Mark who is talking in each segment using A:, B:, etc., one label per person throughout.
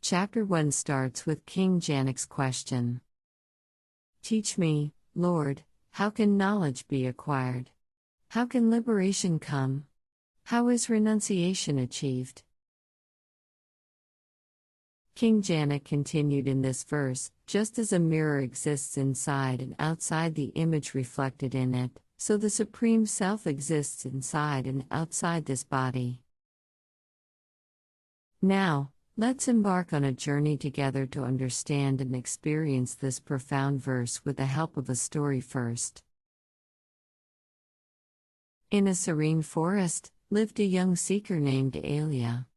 A: Chapter 1 starts with King Janak's question. Teach me, Lord, how can knowledge be acquired? How can liberation come? How is renunciation achieved? King Janak continued in this verse, just as a mirror exists inside and outside the image reflected in it, so the Supreme Self exists inside and outside this body. Now, let's embark on a journey together to understand and experience this profound verse with the help of a story first. In a serene forest, lived a young seeker named Alia.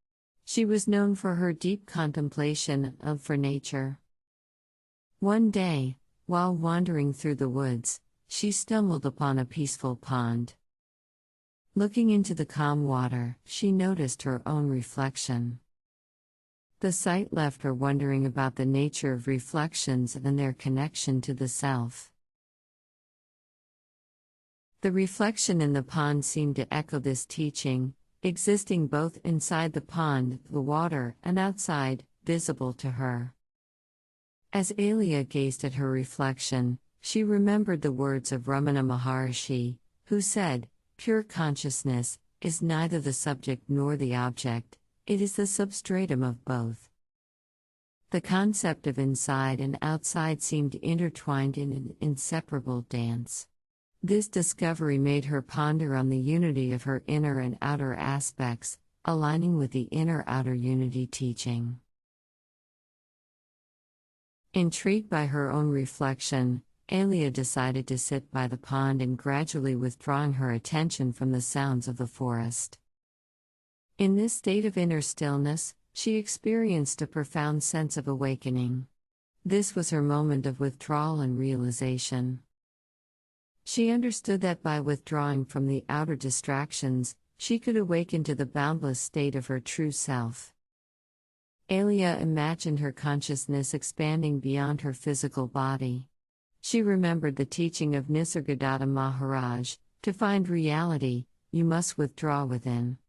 A: She was known for her deep contemplation for nature. One day, while wandering through the woods, she stumbled upon a peaceful pond. Looking into the calm water, she noticed her own reflection. The sight left her wondering about the nature of reflections and their connection to the self. The reflection in the pond seemed to echo this teaching, existing both inside the pond, the water, and outside, visible to her. As Alia gazed at her reflection, she remembered the words of Ramana Maharshi, who said, "Pure consciousness is neither the subject nor the object, it is the substratum of both." The concept of inside and outside seemed intertwined in an inseparable dance. This discovery made her ponder on the unity of her inner and outer aspects, aligning with the inner-outer unity teaching. Intrigued by her own reflection, Alia decided to sit by the pond and gradually withdrawing her attention from the sounds of the forest. In this state of inner stillness, she experienced a profound sense of awakening. This was her moment of withdrawal and realization. She understood that by withdrawing from the outer distractions, she could awaken to the boundless state of her true self. Alia imagined her consciousness expanding beyond her physical body. She remembered the teaching of Nisargadatta Maharaj, to find reality, you must withdraw within.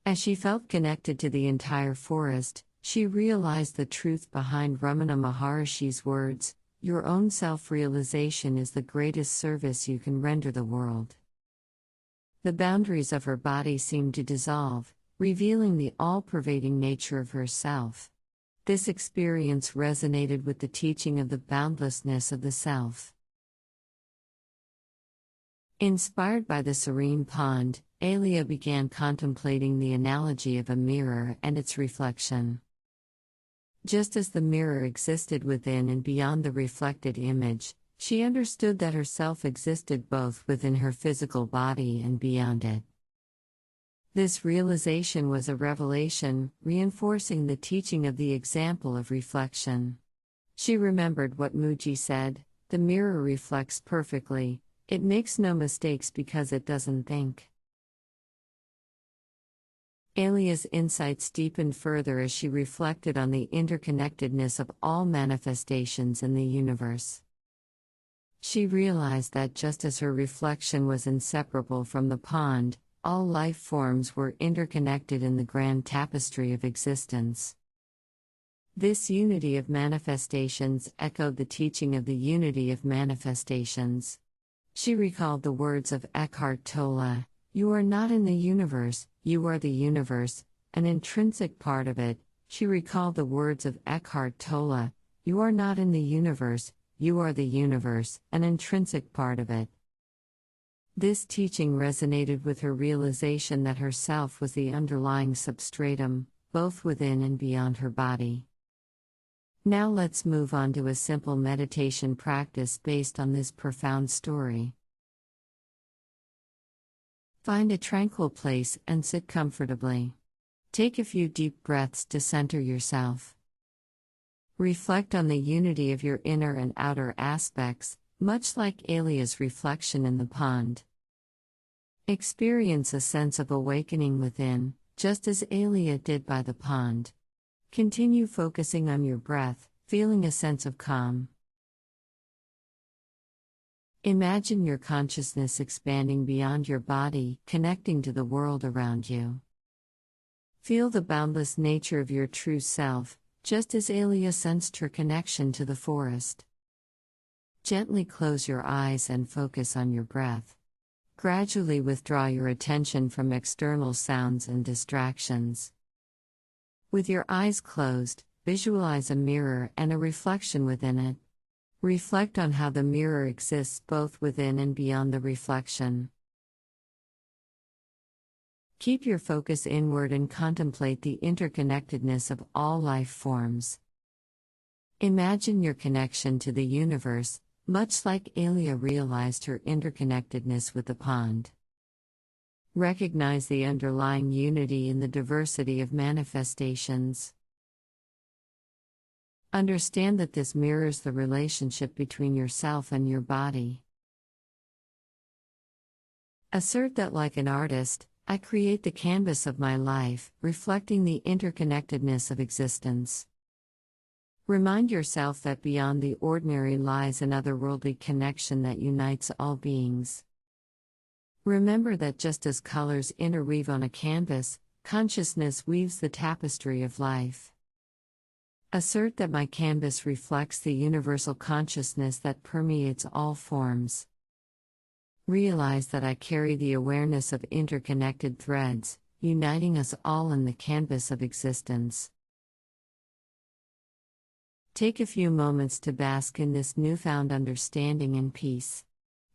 A: As she felt connected to the entire forest, she realized the truth behind Ramana Maharshi's words, your own self-realization is the greatest service you can render the world. The boundaries of her body seemed to dissolve, revealing the all-pervading nature of herself. This experience resonated with the teaching of the boundlessness of the self. Inspired by the serene pond, Alia began contemplating the analogy of a mirror and its reflection. Just as the mirror existed within and beyond the reflected image, she understood that herself existed both within her physical body and beyond it. This realization was a revelation, reinforcing the teaching of the example of reflection. She remembered what Muji said, the mirror reflects perfectly, it makes no mistakes because it doesn't think. Alia's insights deepened further as she reflected on the interconnectedness of all manifestations in the universe. She realized that just as her reflection was inseparable from the pond, all life forms were interconnected in the grand tapestry of existence. This unity of manifestations echoed the teaching of the unity of manifestations. She recalled the words of Eckhart Tolle, you are not in the universe, you are the universe, an intrinsic part of it. She recalled the words of Eckhart Tolle, you are not in the universe, you are the universe, an intrinsic part of it. This teaching resonated with her realization that herself was the underlying substratum, both within and beyond her body. Now let's move on to a simple meditation practice based on this profound story. Find a tranquil place and sit comfortably. Take a few deep breaths to center yourself. Reflect on the unity of your inner and outer aspects, much like Alia's reflection in the pond. Experience a sense of awakening within, just as Alia did by the pond. Continue focusing on your breath, feeling a sense of calm. Imagine your consciousness expanding beyond your body, connecting to the world around you. Feel the boundless nature of your true self, just as Alia sensed her connection to the forest. Gently close your eyes and focus on your breath. Gradually withdraw your attention from external sounds and distractions. With your eyes closed, visualize a mirror and a reflection within it. Reflect on how the mirror exists both within and beyond the reflection. Keep your focus inward and contemplate the interconnectedness of all life forms. Imagine your connection to the universe, much like Alia realized her interconnectedness with the pond. Recognize the underlying unity in the diversity of manifestations. Understand that this mirrors the relationship between yourself and your body. Assert that, like an artist, I create the canvas of my life, reflecting the interconnectedness of existence. Remind yourself that beyond the ordinary lies an otherworldly connection that unites all beings. Remember that just as colors interweave on a canvas, consciousness weaves the tapestry of life. Assert that my canvas reflects the universal consciousness that permeates all forms. Realize that I carry the awareness of interconnected threads, uniting us all in the canvas of existence. Take a few moments to bask in this newfound understanding and peace.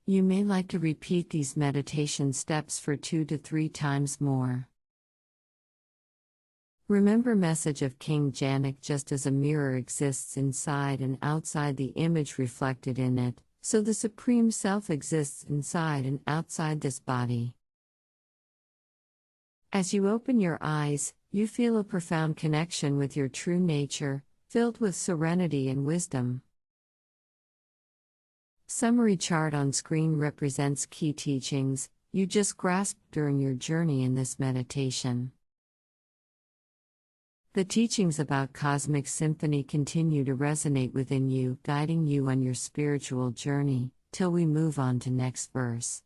A: You may like to repeat these meditation steps for 2 to 3 times more. Remember message of King Janak: just as a mirror exists inside and outside the image reflected in it, so the Supreme Self exists inside and outside this body. As you open your eyes, you feel a profound connection with your true nature, filled with serenity and wisdom. Summary chart on screen represents key teachings you just grasped during your journey in this meditation. The teachings about cosmic symphony continue to resonate within you, guiding you on your spiritual journey, till we move on to next verse.